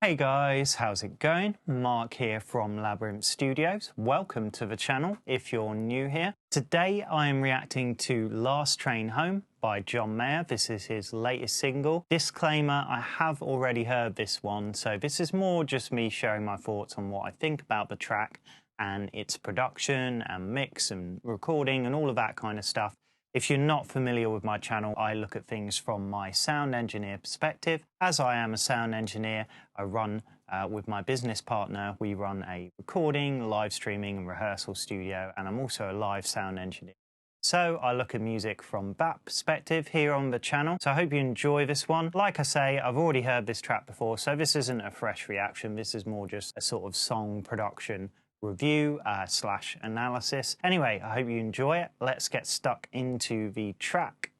Hey guys, how's it going? Mark here from Labyrinth Studios. Welcome to the channel if you're new here. Today I am reacting to Last Train Home by John Mayer. This is his latest single. Disclaimer, I have already heard this one, so this is more just me sharing my thoughts on what I think about the track and its production and mix and recording and all of that kind of stuff. If you're not familiar with my channel, I look at things from my sound engineer perspective. As I am a sound engineer, I run with my business partner. We run a recording, live streaming and rehearsal studio, and I'm also a live sound engineer. So I look at music from that perspective here on the channel. So I hope you enjoy this one. Like I say, I've already heard this track before, so this isn't a fresh reaction. This is more just a sort of song production review slash analysis. Anyway, I hope you enjoy it. Let's get stuck into the track.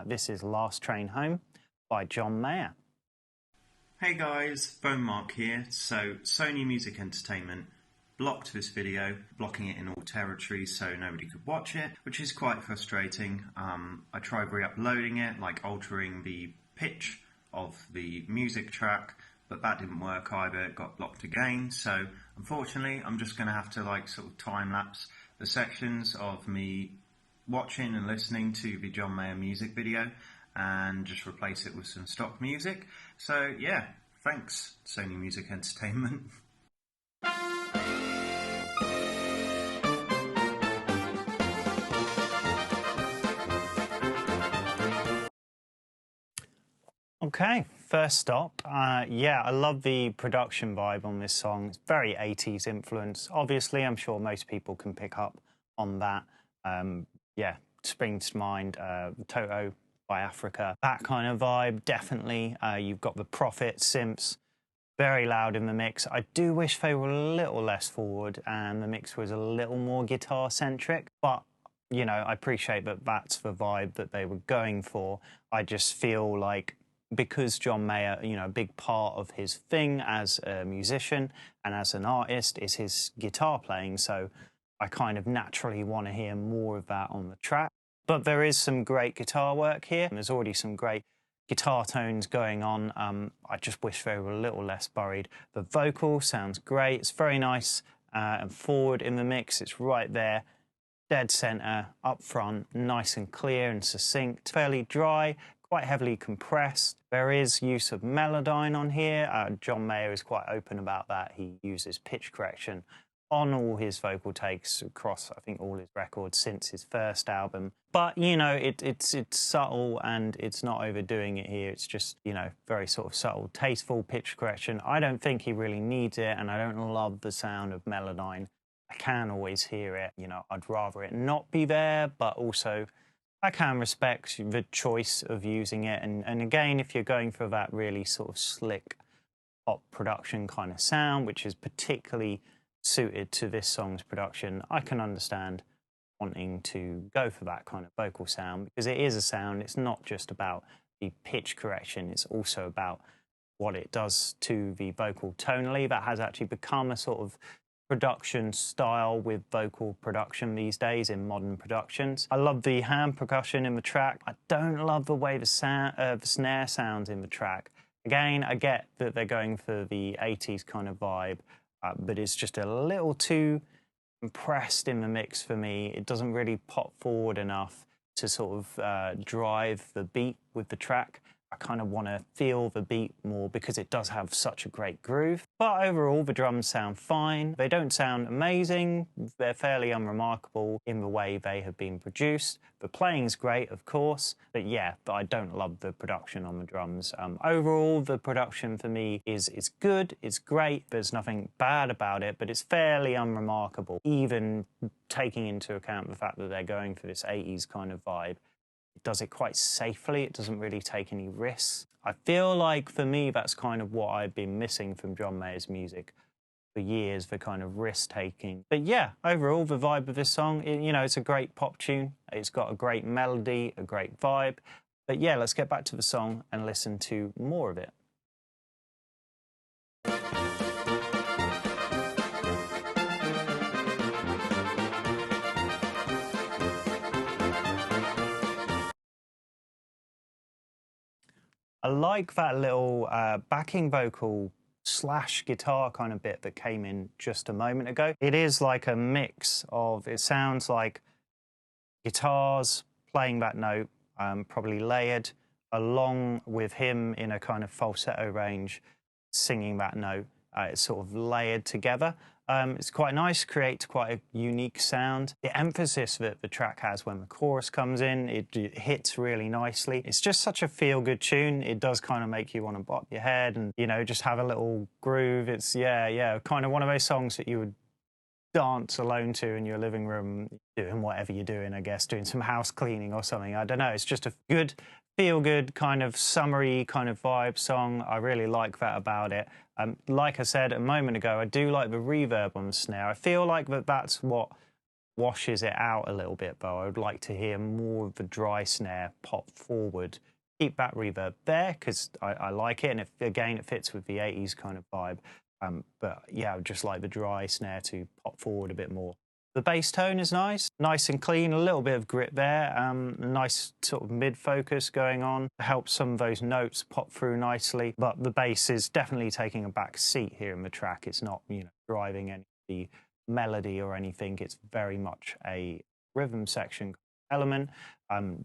This is Last Train Home by John Mayer. Hey guys, Phone Mark here. So Sony Music Entertainment blocked this video, blocking it in all territories so nobody could watch it, which is quite frustrating. I tried re-uploading it, like altering the pitch of the music track, but that didn't work either. It got blocked again. So unfortunately, I'm just going to have to like sort of time lapse the sections of me watching and listening to the John Mayer music video and just replace it with some stock music. So yeah, thanks Sony Music Entertainment. Okay, first stop. Yeah, I love the production vibe on this song. It's very 80s influence. Obviously, I'm sure most people can pick up on that. Yeah, springs to mind Toto by Africa. That kind of vibe, definitely. You've got the Prophet synths, very loud in the mix. I do wish they were a little less forward and the mix was a little more guitar-centric, but you know, I appreciate that that's the vibe that they were going for. I just feel like because John Mayer, you know, a big part of his thing as a musician and as an artist is his guitar playing, so I kind of naturally want to hear more of that on the track. But there is some great guitar work here. There's already some great guitar tones going on. I just wish they were a little less buried. The vocal sounds great. It's very nice and forward in the mix. It's right there, dead center, up front, nice and clear and succinct, fairly dry, quite heavily compressed. There is use of melodyne on here. John Mayer is quite open about that. He uses pitch correction on all his vocal takes across, I think, all his records since his first album. But, you know, it's subtle and it's not overdoing it here. It's just, you know, very sort of subtle, tasteful pitch correction. I don't think he really needs it, and I don't love the sound of melodyne. I can always hear it. You know, I'd rather it not be there, but also I can respect the choice of using it. And again, if you're going for that really sort of slick pop production kind of sound, which is particularly suited to this song's production, I can understand wanting to go for that kind of vocal sound, because it is a sound. It's not just about the pitch correction. It's also about what it does to the vocal tonally. That has actually become a sort of production style with vocal production these days in modern productions. I love the hand percussion in the track. I don't love the way the snare sounds in the track. Again, I get that they're going for the 80s kind of vibe, but it's just a little too compressed in the mix for me. It doesn't really pop forward enough to sort of drive the beat with the track. I kind of want to feel the beat more because it does have such a great groove. But overall, the drums sound fine. They don't sound amazing. They're fairly unremarkable in the way they have been produced. The playing's great, of course, but yeah, but I don't love the production on the drums. Overall, the production for me is good, it's great. There's nothing bad about it, but it's fairly unremarkable, even taking into account the fact that they're going for this 80s kind of vibe. It does it quite safely. It doesn't really take any risks. I feel like for me, that's kind of what I've been missing from John Mayer's music for years, the kind of risk taking. But yeah, overall, the vibe of this song, you know, it's a great pop tune. It's got a great melody, a great vibe. But yeah, let's get back to the song and listen to more of it. I like that little backing vocal slash guitar kind of bit that came in just a moment ago. It is like a mix of, it sounds like guitars playing that note, probably layered, along with him in a kind of falsetto range, singing that note. It's sort of layered together. It's quite nice, creates quite a unique sound. The emphasis that the track has when the chorus comes in, it hits really nicely. It's just such a feel-good tune. It does kind of make you want to bop your head and, you know, just have a little groove. It's, yeah, kind of one of those songs that you would dance alone to in your living room, doing whatever you're doing, I guess, doing some house cleaning or something. I don't know. It's just a good, feel-good kind of summery kind of vibe song. I really like that about it. Like I said a moment ago, I do like the reverb on the snare. I feel like that's what washes it out a little bit, though. I would like to hear more of the dry snare pop forward. Keep that reverb there, because I like it, and again, it fits with the 80s kind of vibe. But yeah, I would just like the dry snare to pop forward a bit more. The bass tone is nice and clean, a little bit of grit there, a nice sort of mid-focus going on, helps some of those notes pop through nicely, but the bass is definitely taking a back seat here in the track. It's not, you know, driving any of the melody or anything. It's very much a rhythm section element,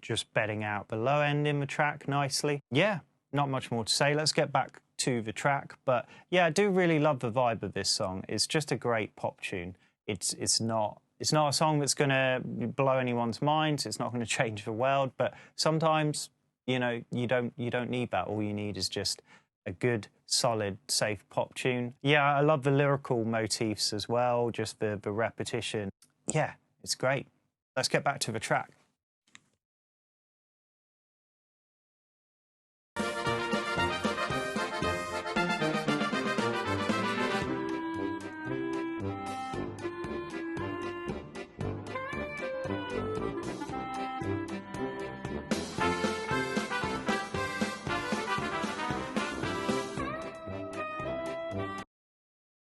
just bedding out the low end in the track nicely. Yeah, not much more to say. Let's get back to the track, but yeah, I do really love the vibe of this song. It's just a great pop tune. It's not a song that's going to blow anyone's minds. It's not going to change the world, but sometimes, you know, you don't need that. All you need is just a good, solid, safe pop tune. Yeah, I love the lyrical motifs as well, just the repetition. Yeah, it's great. Let's get back to the track.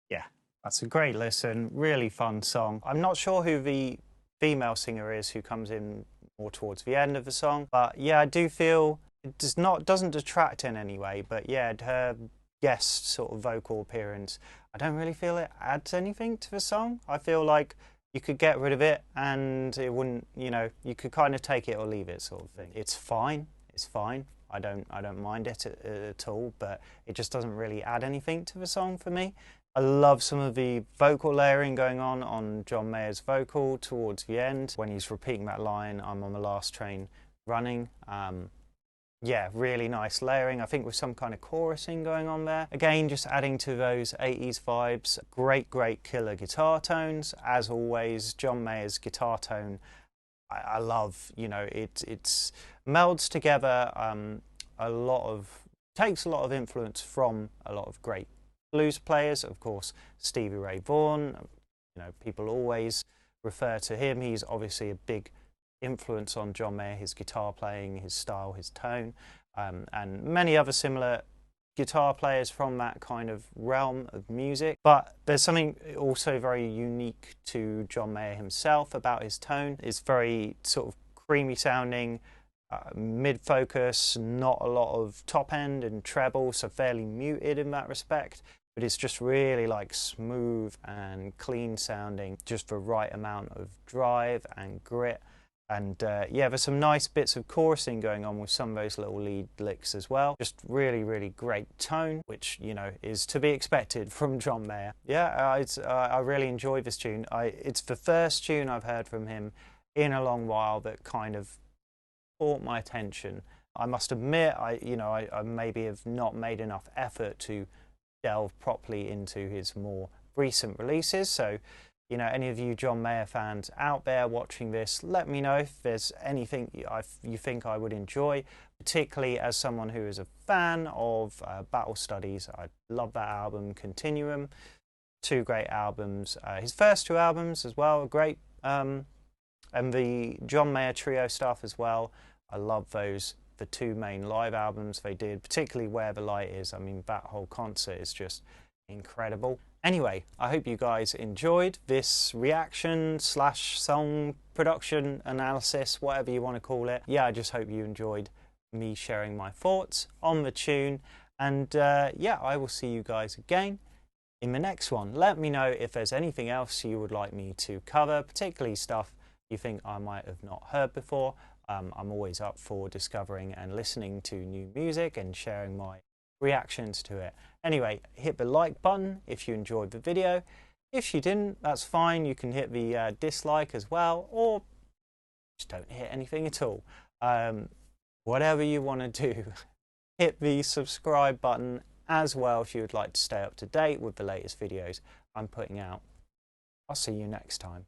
Yeah, that's a great listen, really fun song. I'm not sure who the female singer is who comes in more towards the end of the song, but yeah, I do feel it doesn't detract in any way, but yeah, her guest sort of vocal appearance, I don't really feel it adds anything to the song. I feel like you could get rid of it and it wouldn't, you know, you could kind of take it or leave it sort of thing. It's fine. I don't mind it at all, but it just doesn't really add anything to the song for me. I love some of the vocal layering going on John Mayer's vocal towards the end when he's repeating that line, "I'm on the last train running." Yeah, really nice layering, I think, with some kind of chorusing going on there. Again, just adding to those 80s vibes. Great killer guitar tones. As always, John Mayer's guitar tone, I love. You know, it's melds together takes a lot of influence from a lot of great blues players. Of course, Stevie Ray Vaughan, you know, people always refer to him. He's obviously a big influence on John Mayer, his guitar playing, his style, his tone, and many other similar guitar players from that kind of realm of music. But there's something also very unique to John Mayer himself about his tone. It's very sort of creamy sounding, mid-focus, not a lot of top end and treble, so fairly muted in that respect. But it's just really like smooth and clean sounding, just the right amount of drive and grit. And yeah, there's some nice bits of chorusing going on with some of those little lead licks as well. Just really great tone, which, you know, is to be expected from John Mayer. Yeah, I really enjoy this tune. It's the first tune I've heard from him in a long while that kind of caught my attention. I must admit, I maybe have not made enough effort to delve properly into his more recent releases. So, you know, any of you John Mayer fans out there watching this, let me know if there's anything you think I would enjoy, particularly as someone who is a fan of Battle Studies. I love that album, Continuum. Two great albums. His first two albums as well are great. And the John Mayer Trio stuff as well. I love those. The two main live albums they did, particularly Where the Light Is. I mean, that whole concert is just incredible. Anyway, I hope you guys enjoyed this reaction / song production analysis, whatever you want to call it. Yeah, I just hope you enjoyed me sharing my thoughts on the tune. And yeah, I will see you guys again in the next one. Let me know if there's anything else you would like me to cover, particularly stuff you think I might have not heard before. I'm always up for discovering and listening to new music and sharing my reactions to it. Anyway, hit the like button if you enjoyed the video. If you didn't, that's fine. You can hit the dislike as well, or just don't hit anything at all. Whatever you want to do. Hit the subscribe button as well if you would like to stay up to date with the latest videos I'm putting out. I'll see you next time.